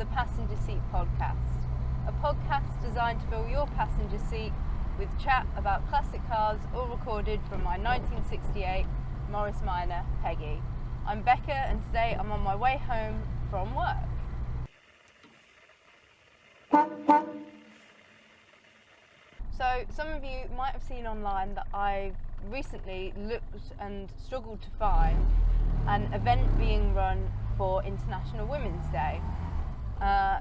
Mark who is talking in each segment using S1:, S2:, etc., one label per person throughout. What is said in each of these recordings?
S1: the Passenger Seat Podcast, a podcast designed to fill your passenger seat with chat about classic cars, all recorded from my 1968 Morris Minor Peggy. I'm Becca, and today I'm on my way home from work. So some of you might have seen online that I've recently looked and struggled to find an event being run for International Women's Day.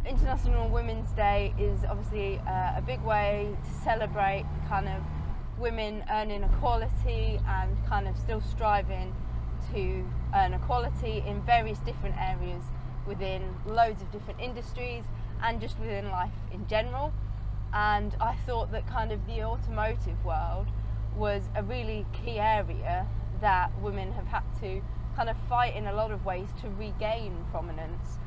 S1: International Women's Day is obviously a big way to celebrate kind of women earning equality and kind of still striving to earn equality in various different areas within loads of different industries and just within life in general. And I thought that kind of the automotive world was a really key area that women have had to kind of fight in a lot of ways to regain prominence.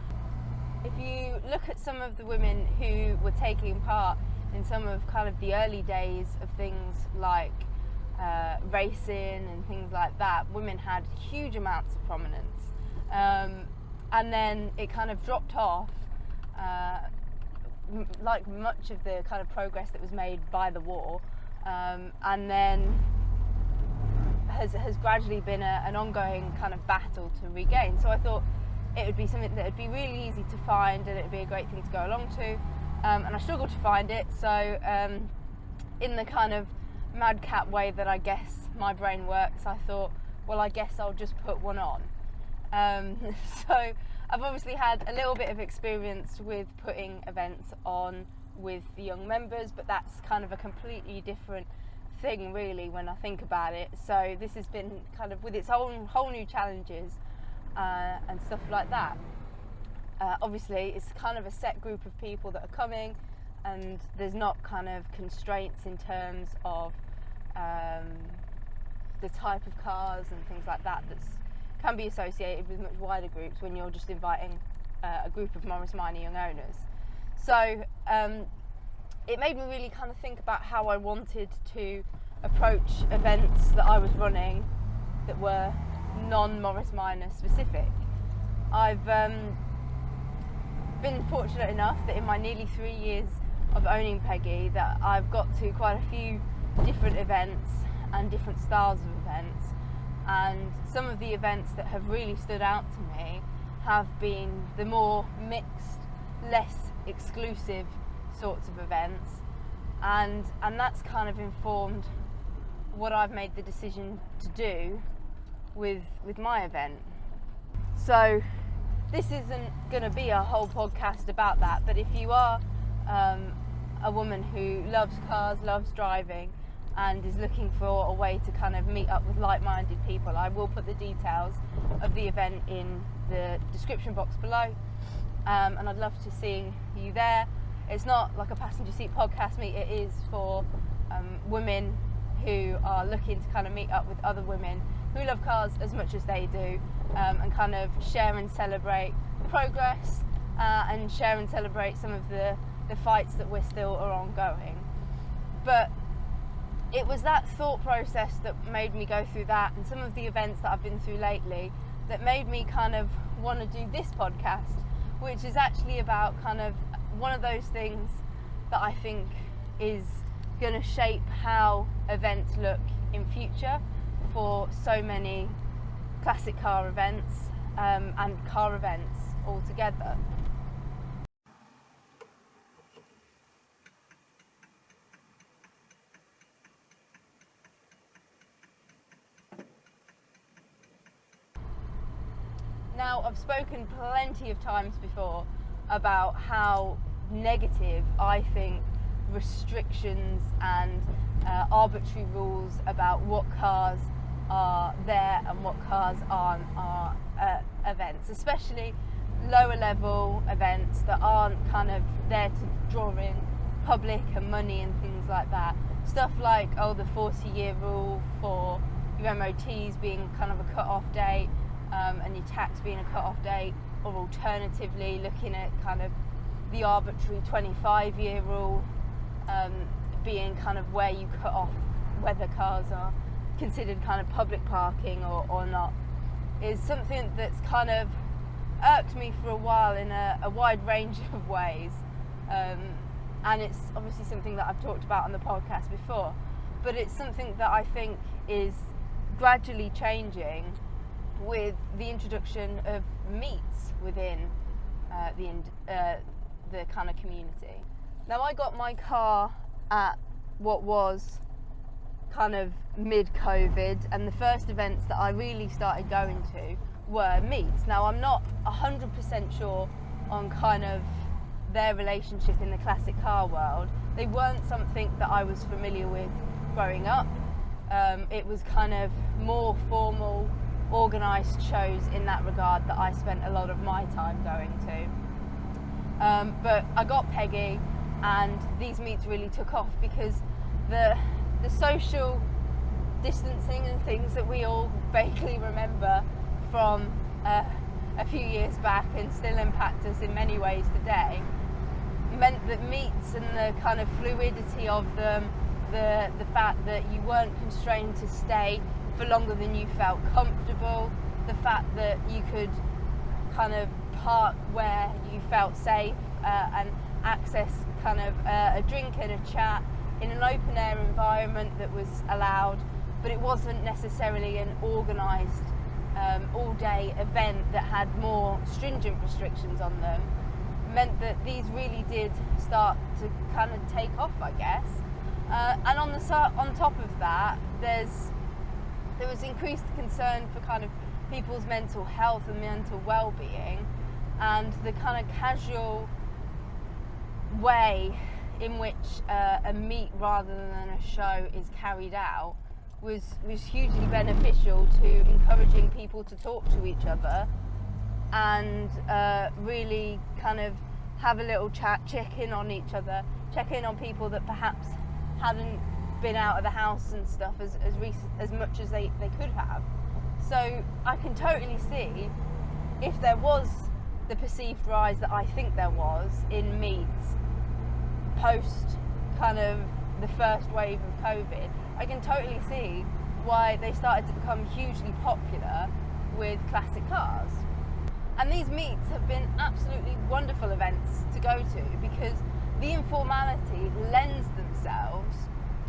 S1: If you look at some of the women who were taking part in some of kind of the early days of things like racing and things like that, women had huge amounts of prominence. And then it kind of dropped off, like much of the kind of progress that was made by the war, and then has gradually been an ongoing kind of battle to regain. So I thought it would be something that would be really easy to find and it would be a great thing to go along to, and I struggled to find it, so in the kind of madcap way that I guess my brain works, I thought, well, I guess I'll just put one on. So I've obviously had a little bit of experience with putting events on with the young members, but that's kind of a completely different thing really when I think about it. So this has been kind of with its own whole new challenges and stuff like that. Obviously it's kind of a set group of people that are coming, and there's not kind of constraints in terms of the type of cars and things like that can be associated with much wider groups when you're just inviting a group of Morris Minor young owners. So it made me really kind of think about how I wanted to approach events that I was running that were non-Morris Minor specific. I've been fortunate enough that in my nearly 3 years of owning Peggy that I've got to quite a few different events and different styles of events, and some of the events that have really stood out to me have been the more mixed, less exclusive sorts of events, and that's kind of informed what I've made the decision to do with my event. So this isn't going to be a whole podcast about that, but if you are a woman who loves cars, loves driving, and is looking for a way to kind of meet up with like-minded people, I will put the details of the event in the description box below, and I'd love to see you there. It's not like a passenger seat podcast meet, it is for women who are looking to kind of meet up with other women who love cars as much as they do, and kind of share and celebrate progress, and share and celebrate some of the fights that are ongoing. But it was that thought process that made me go through that, and some of the events that I've been through lately, that made me kind of want to do this podcast, which is actually about kind of one of those things that I think is going to shape how events look in future for so many classic car events, and car events altogether. Now, I've spoken plenty of times before about how negative I think restrictions and arbitrary rules about what cars are there and what cars aren't are events, especially lower level events that aren't kind of there to draw in public and money and things like that. Stuff like, the 40-year rule for your MOTs being kind of a cut-off date, and your tax being a cut-off date, or alternatively looking at kind of the arbitrary 25-year rule being kind of where you cut off whether cars are considered kind of public parking or not, is something that's kind of irked me for a while in a wide range of ways, and it's obviously something that I've talked about on the podcast before, but it's something that I think is gradually changing with the introduction of meats within the kind of community. Now, I got my car at what was kind of mid-COVID, and the first events that I really started going to were meets. Now, I'm not 100% sure on kind of their relationship in the classic car world. They weren't something that I was familiar with growing up. It was kind of more formal, organised shows in that regard that I spent a lot of my time going to. But I got Peggy, and these meets really took off because the social distancing and things that we all vaguely remember from a few years back and still impact us in many ways today meant that meets and the kind of fluidity of them, the fact that you weren't constrained to stay for longer than you felt comfortable, the fact that you could kind of park where you felt safe and access kind of a drink and a chat in an open air environment that was allowed, but it wasn't necessarily an organised all day event that had more stringent restrictions on them, meant that these really did start to kind of take off, I guess. And on top of that, there was increased concern for kind of people's mental health and mental well-being, and the kind of casual way in which a meet rather than a show is carried out was hugely beneficial to encouraging people to talk to each other and really kind of have a little chat, check in on each other, check in on people that perhaps hadn't been out of the house and stuff as much as they could have. So I can totally see if there was the perceived rise that I think there was in meets post kind of the first wave of COVID, I can totally see why they started to become hugely popular with classic cars. And these meets have been absolutely wonderful events to go to because the informality lends themselves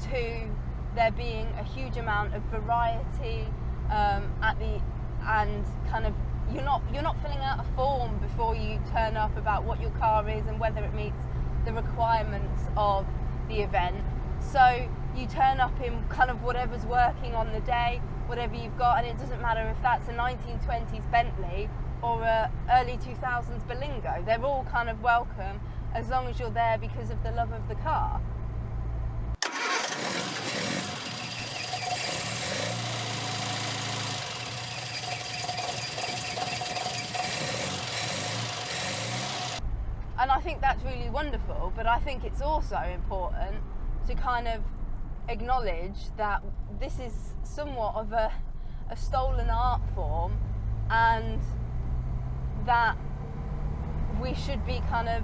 S1: to there being a huge amount of variety and kind of you're not filling out a form before you turn up about what your car is and whether it meets the requirements of the event. So you turn up in kind of whatever's working on the day, whatever you've got, and it doesn't matter if that's a 1920s Bentley or a early 2000s Berlingo. They're all kind of welcome as long as you're there because of the love of the car. And I think that's really wonderful, but I think it's also important to kind of acknowledge that this is somewhat of a stolen art form, and that we should be kind of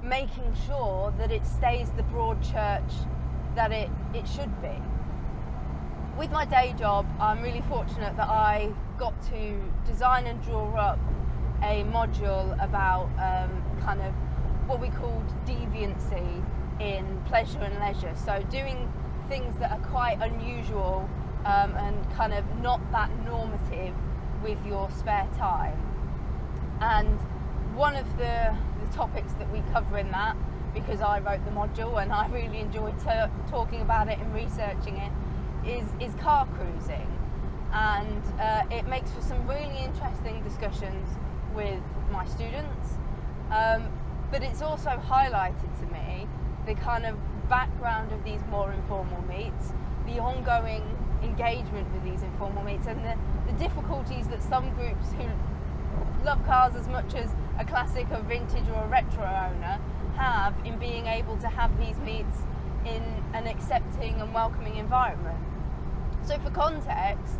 S1: making sure that it stays the broad church that it should be. With my day job, I'm really fortunate that I got to design and draw up a module about kind of what we called deviancy in pleasure and leisure. So doing things that are quite unusual and kind of not that normative with your spare time. And one of the topics that we cover in that, because I wrote the module and I really enjoyed talking about it and researching it, is car cruising. And it makes for some really interesting discussions with my students, but it's also highlighted to me the kind of background of these more informal meets, the ongoing engagement with these informal meets, and the difficulties that some groups who love cars as much as a classic, a vintage or a retro owner have in being able to have these meets in an accepting and welcoming environment. So for context,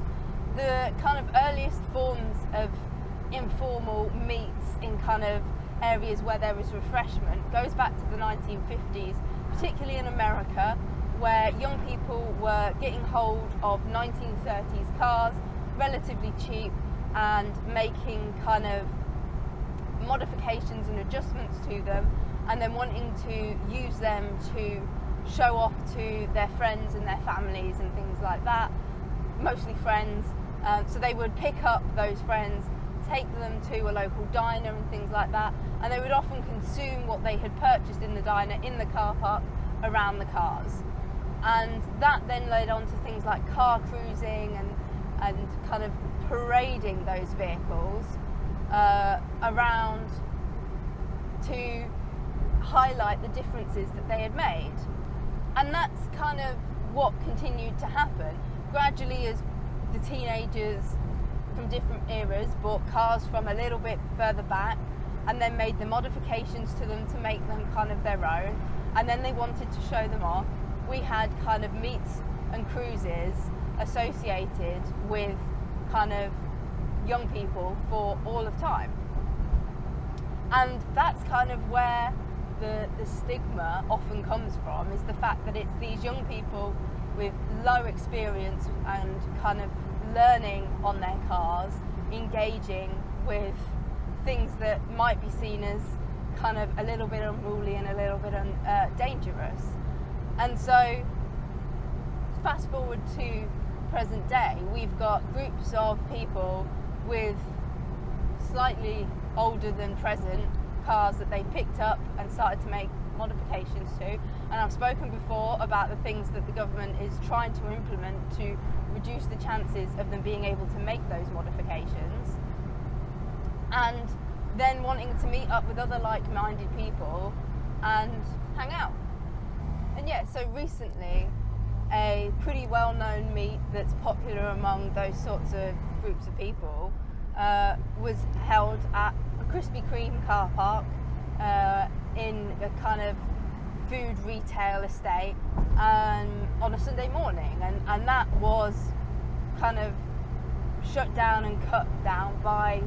S1: the kind of earliest forms of informal meets in kind of areas where there was refreshment goes back to the 1950s, particularly in America, where young people were getting hold of 1930s cars relatively cheap and making kind of modifications and adjustments to them, and then wanting to use them to show off to their friends and their families and things like that, mostly friends. So they would pick up those friends, take them to a local diner and things like that, and they would often consume what they had purchased in the diner in the car park around the cars. And that then led on to things like car cruising and kind of parading those vehicles around to highlight the differences that they had made. And that's kind of what continued to happen. Gradually, as the teenagers from different eras bought cars from a little bit further back and then made the modifications to them to make them kind of their own, and then they wanted to show them off, we had kind of meets and cruises associated with kind of young people for all of time. And that's kind of where the stigma often comes from, is the fact that it's these young people with low experience and kind of learning on their cars, engaging with things that might be seen as kind of a little bit unruly and a little bit dangerous. And so fast forward to present day, we've got groups of people with slightly older than present cars that they've picked up and started to make modifications to. And I've spoken before about the things that the government is trying to implement to reduce the chances of them being able to make those modifications, and then wanting to meet up with other like-minded people and hang out. And yeah, so recently a pretty well-known meet that's popular among those sorts of groups of people was held at a Krispy Kreme car park in a kind of food retail estate on a Sunday morning, and that was kind of shut down and cut down by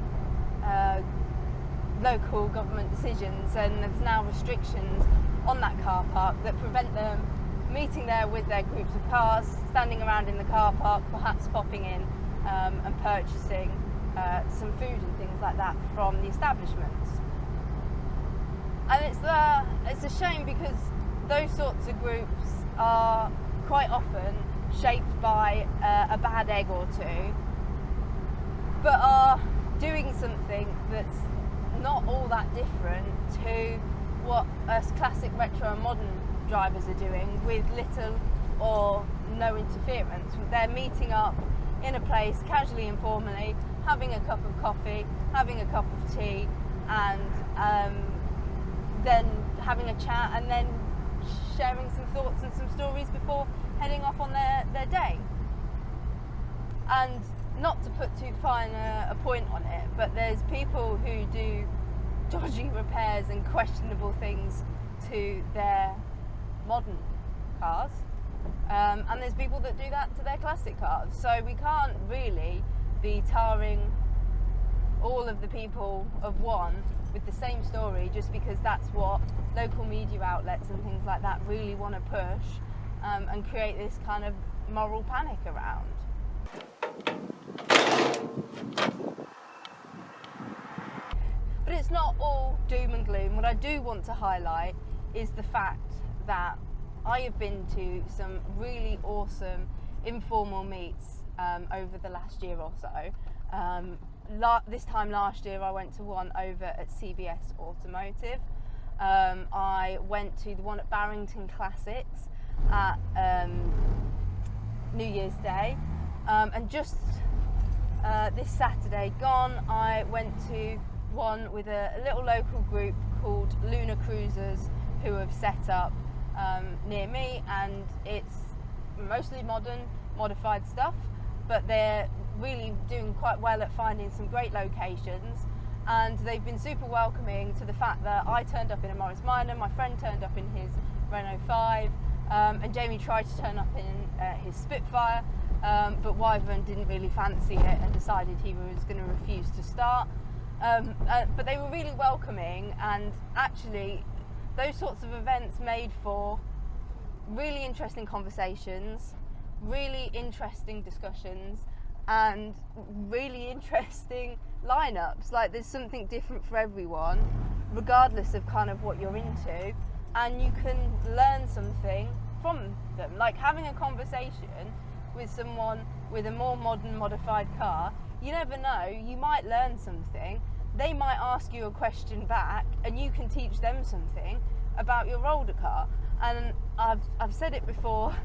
S1: local government decisions, and there's now restrictions on that car park that prevent them meeting there with their groups of cars, standing around in the car park, perhaps popping in and purchasing some food and things like that from the establishments. And it's a shame, because those sorts of groups are quite often shaped by a bad egg or two, but are doing something that's not all that different to what us classic retro and modern drivers are doing, with little or no interference. They're meeting up in a place casually, informally, having a cup of coffee, having a cup of tea, and then having a chat, and then sharing some thoughts and some stories before heading off on their day. And not to put too fine a point on it, but there's people who do dodgy repairs and questionable things to their modern cars, and there's people that do that to their classic cars. So we can't really be tarring all of the people of one with the same story just because that's what local media outlets and things like that really want to push, and create this kind of moral panic around. But it's not all doom and gloom. What I do want to highlight is the fact that I have been to some really awesome informal meets over the last year or so. This time last year I went to one over at CBS Automotive. I went to the one at Barrington Classics at New Year's Day, and just this Saturday gone I went to one with a little local group called Lunar Cruisers, who have set up near me, and it's mostly modern, modified stuff, but they're really doing quite well at finding some great locations, and they've been super welcoming to the fact that I turned up in a Morris Minor, my friend turned up in his Renault 5, and Jamie tried to turn up in his Spitfire, but Wyvern didn't really fancy it and decided he was going to refuse to start. But they were really welcoming, and actually those sorts of events made for really interesting conversations, really interesting discussions, and really interesting lineups. Like, there's something different for everyone, regardless of kind of what you're into, and you can learn something from them. Like having a conversation with someone with a more modern modified car, you never know, you might learn something. They might ask you a question back and you can teach them something about your older car. And I've said it before,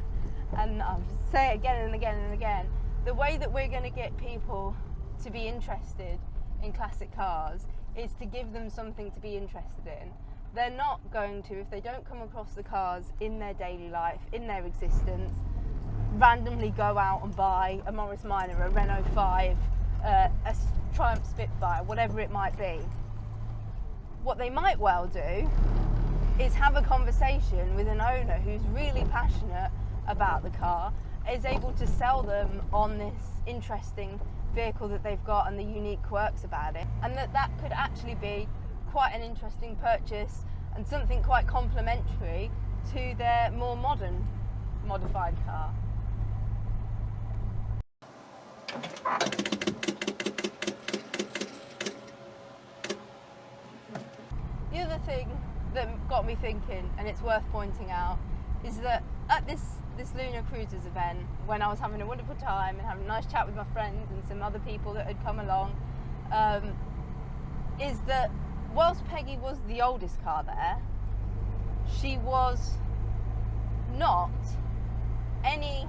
S1: and I'll say it again and again and again, the way that we're going to get people to be interested in classic cars is to give them something to be interested in. They're not going to, if they don't come across the cars in their daily life, in their existence, randomly go out and buy a Morris Minor, a Renault 5, a Triumph Spitfire, whatever it might be. What they might well do is have a conversation with an owner who's really passionate about the car, is able to sell them on this interesting vehicle that they've got and the unique quirks about it, and that could actually be quite an interesting purchase and something quite complementary to their more modern modified car. The other thing that got me thinking, and it's worth pointing out, is that at this Lunar Cruisers event, when I was having a wonderful time and having a nice chat with my friends and some other people that had come along, is that whilst Peggy was the oldest car there, she was not any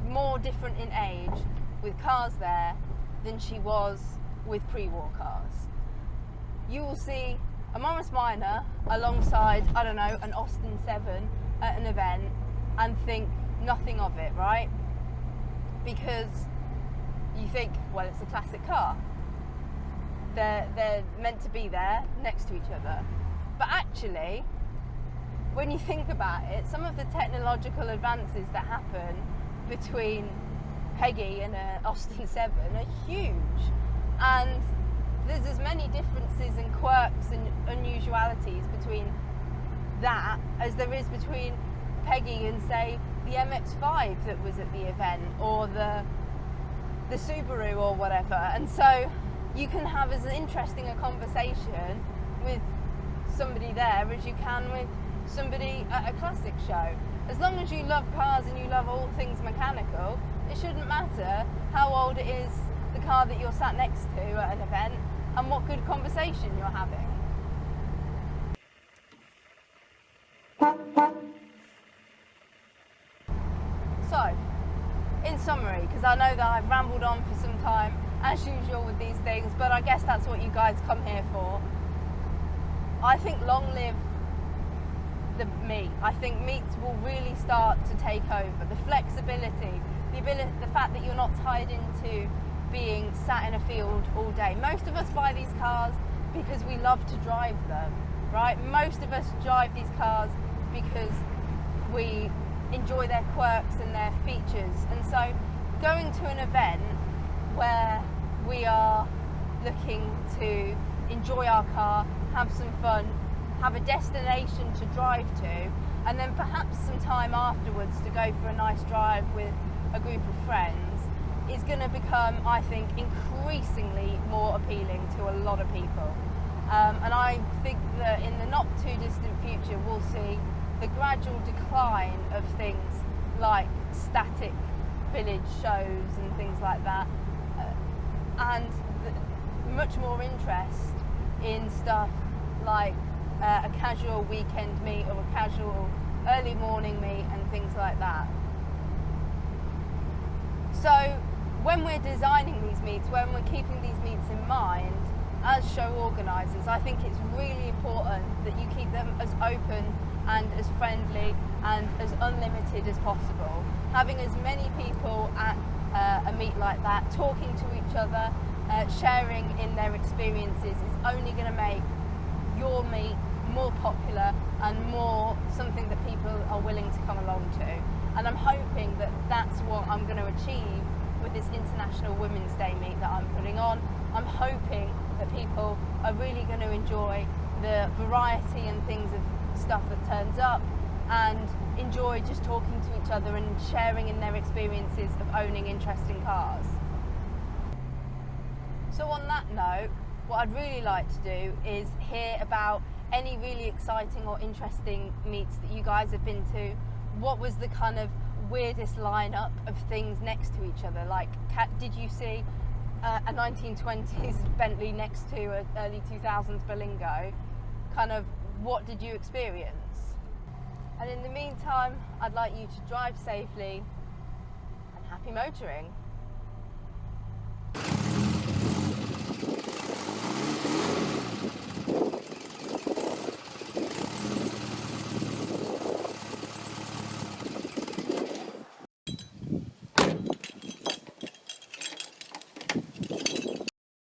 S1: more different in age with cars there than she was with pre-war cars. You will see a Morris Minor alongside, I don't know, an Austin 7 at an event and think nothing of it, right? Because you think, well, it's a classic car. They're meant to be there next to each other. But actually, when you think about it, some of the technological advances that happen between Peggy and an Austin 7 are huge. And there's as many differences and quirks and unusualities between that as there is between Peggy and, say, the MX-5 that was at the event, or the Subaru or whatever. And so you can have as interesting a conversation with somebody there as you can with somebody at a classic show. As long as you love cars and you love all things mechanical, it shouldn't matter how old it is, the car that you're sat next to at an event, and what good conversation you're having. So, in summary, because I know that I've rambled on for some time, as usual with these things, but I guess that's what you guys come here for. I think long live the meat. I think meats will really start to take over. The flexibility, the fact that you're not tied into being sat in a field all day. Most of us buy these cars because we love to drive them, right? Most of us drive these cars because we enjoy their quirks and their features. And so going to an event where we are looking to enjoy our car, have some fun, have a destination to drive to, and then perhaps some time afterwards to go for a nice drive with a group of friends, is going to become, I think, increasingly more appealing to a lot of people. And I think that in the not too distant future we'll see the gradual decline of things like static village shows and things like that, and much more interest in stuff like a casual weekend meet or a casual early morning meet and things like that. So when we're designing these meets, when we're keeping these meets in mind as show organisers, I think it's really important that you keep them as open and as friendly and as unlimited as possible. Having as many people at a meet like that, talking to each other, sharing in their experiences, is only going to make your meet more popular and more something that people are willing to come along to. And I'm hoping that that's what I'm going to achieve with this International Women's Day meet that I'm putting on. I'm hoping that people are really going to enjoy the variety and things of stuff that turns up, and enjoy just talking to each other and sharing in their experiences of owning interesting cars. So on that note, what I'd really like to do is hear about any really exciting or interesting meets that you guys have been to. What was the kind of weirdest lineup of things next to each other? Like, did you see a 1920s Bentley next to an early 2000s Berlingo? Kind of, what did you experience? And in the meantime, I'd like you to drive safely and happy motoring.